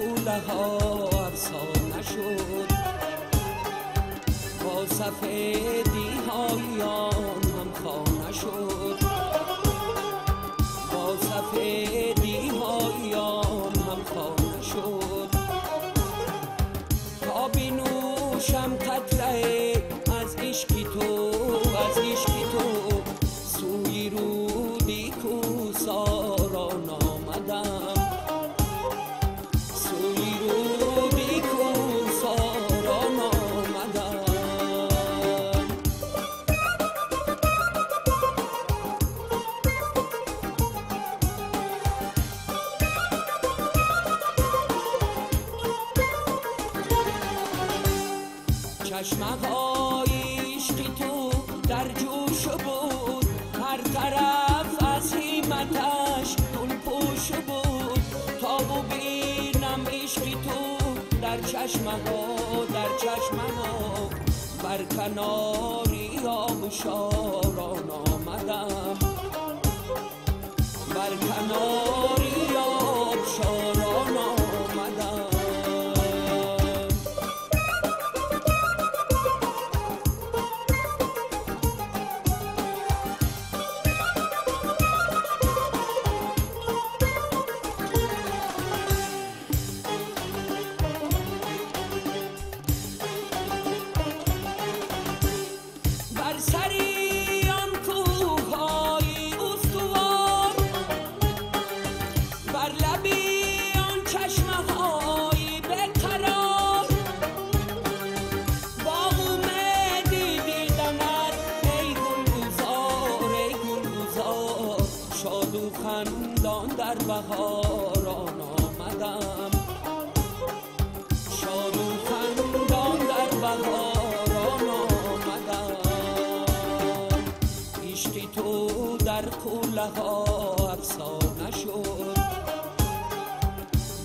کوله ها افسانه شد، با سفیدی های آن هم خانه شد، با سفیدی های آن هم خانه شد. تا بنوشم قطره از عشقی تو، از عشقی تو، سوی رودی کوساران آمدم، سوی رودی کوساران آمدم. چشمه های عشقی تو در جوش بود، هر طرف از همتش گل پوش بود. تا ببینم عشقی تو در چشمه ها، در چشمه ها، بر کناری آبشاران آمدم، بر کناری آبشاران آمدم. بر سری آن کوه‌های استوار، بر لبی آن چشمه‌های بی‌قرار، با امیدی دیدمت ای گلگذار، ای گلگذار. شاد و خندان در بهاران آمدم، شاد و خندان در بهاران آمدم. عشقی تو در کوله ها افسانه شد،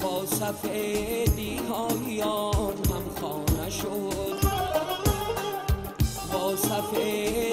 با سفیدی های آن هم خانه شد، با سفیدی